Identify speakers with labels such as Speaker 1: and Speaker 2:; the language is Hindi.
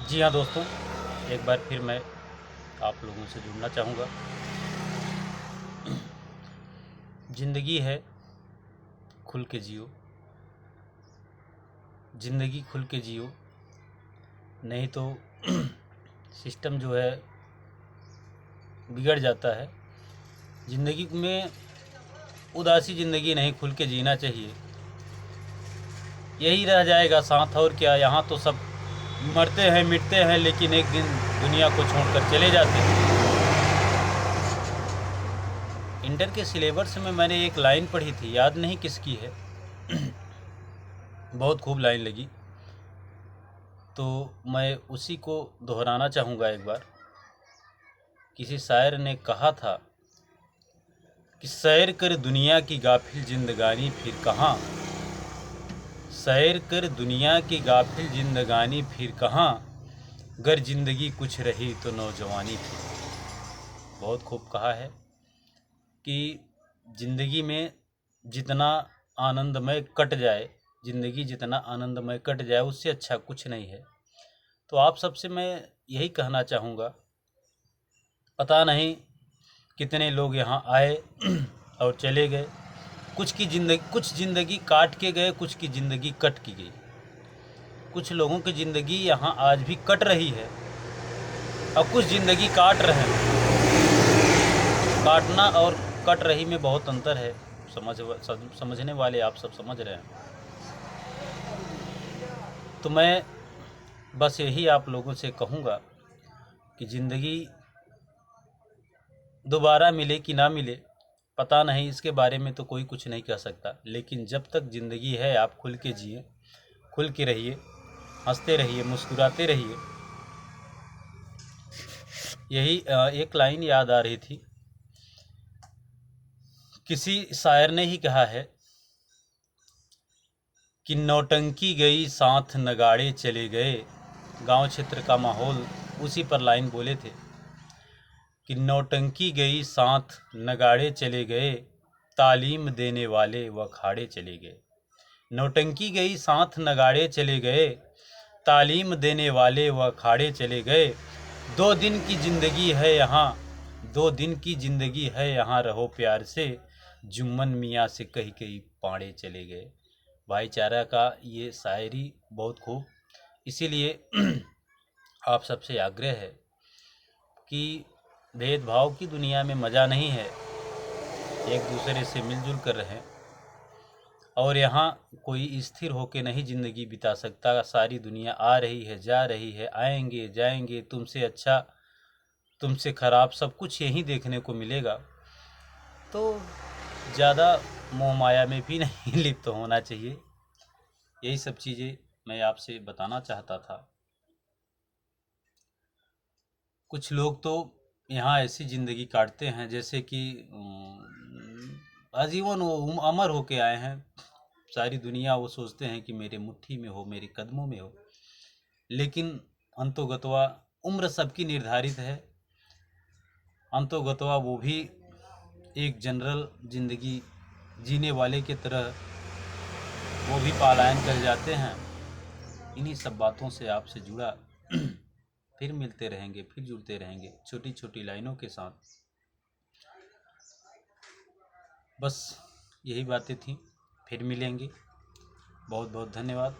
Speaker 1: जी हाँ दोस्तों, एक बार फिर मैं आप लोगों से जुड़ना चाहूँगा। ज़िंदगी है, खुल के जियो। ज़िंदगी खुल के जियो, नहीं तो सिस्टम जो है बिगड़ जाता है। ज़िंदगी में उदासी ज़िंदगी नहीं, खुल के जीना चाहिए। यही रह जाएगा साथ, और क्या। यहाँ तो सब मरते हैं मिटते हैं, लेकिन एक दिन दुनिया को छोड़कर चले जाते हैं। इंटर के सिलेबस में मैंने एक लाइन पढ़ी थी, याद नहीं किसकी है, बहुत खूब लाइन लगी, तो मैं उसी को दोहराना चाहूँगा एक बार। किसी शायर ने कहा था कि सैर कर दुनिया की गाफिल जिंदगानी फिर कहाँ, सैर कर दुनिया की गाफिल जिंदगानी फिर कहाँ, गर जिंदगी कुछ रही तो नौजवानी फिर। बहुत खूब कहा है कि ज़िंदगी में जितना आनंदमय कट जाए, ज़िंदगी जितना आनंदमय कट जाए, उससे अच्छा कुछ नहीं है। तो आप सबसे मैं यही कहना चाहूँगा, पता नहीं कितने लोग यहाँ आए और चले गए। कुछ ज़िंदगी काट के गए, कुछ की ज़िंदगी कट की गई। कुछ लोगों की ज़िंदगी यहाँ आज भी कट रही है और कुछ ज़िंदगी काट रहे हैं। काटना और कट रही में बहुत अंतर है। समझने वाले आप सब समझ रहे हैं। तो मैं बस यही आप लोगों से कहूँगा कि ज़िंदगी दोबारा मिले कि ना मिले पता नहीं, इसके बारे में तो कोई कुछ नहीं कह सकता। लेकिन जब तक ज़िंदगी है, आप खुल के जिए, खुल के रहिए, हंसते रहिए, मुस्कुराते रहिए। यही एक लाइन याद आ रही थी, किसी शायर ने ही कहा है कि नौटंकी गई साथ नगाड़े चले गए। गांव क्षेत्र का माहौल, उसी पर लाइन बोले थे कि नौटंकी गई साथ नगाड़े चले गए, तालीम देने वाले व अखाड़े चले गए। नौटंकी गई साथ नगाड़े चले गए, तालीम देने वाले व अखाड़े चले गए। 2 दिन की ज़िंदगी है यहाँ, 2 दिन की ज़िंदगी है यहाँ, रहो प्यार से, जुम्मन मियाँ से कही कही पाड़े चले गए। भाईचारा का ये शायरी बहुत खूब। इसीलिए आप सबसे आग्रह है कि भेदभाव की दुनिया में मज़ा नहीं है, एक दूसरे से मिलजुल कर रहें। और यहाँ कोई स्थिर होकर नहीं ज़िंदगी बिता सकता। सारी दुनिया आ रही है, जा रही है, आएंगे जाएंगे, तुमसे अच्छा तुमसे ख़राब सब कुछ यहीं देखने को मिलेगा। तो ज़्यादा मोह माया में भी नहीं लिप्त होना चाहिए। यही सब चीज़ें मैं आपसे बताना चाहता था। कुछ लोग तो यहाँ ऐसी ज़िंदगी काटते हैं जैसे कि आजीवन वो अमर होके आए हैं। सारी दुनिया वो सोचते हैं कि मेरे मुट्ठी में हो, मेरे कदमों में हो। लेकिन अंतोगत्वा उम्र सबकी निर्धारित है। अंतोगत्वा वो भी एक जनरल ज़िंदगी जीने वाले की तरह वो भी पलायन कर जाते हैं। इन्हीं सब बातों से आपसे जुड़ा, फिर मिलते रहेंगे, फिर जुड़ते रहेंगे छोटी छोटी लाइनों के साथ। बस यही बातें थी, फिर मिलेंगे। बहुत बहुत धन्यवाद।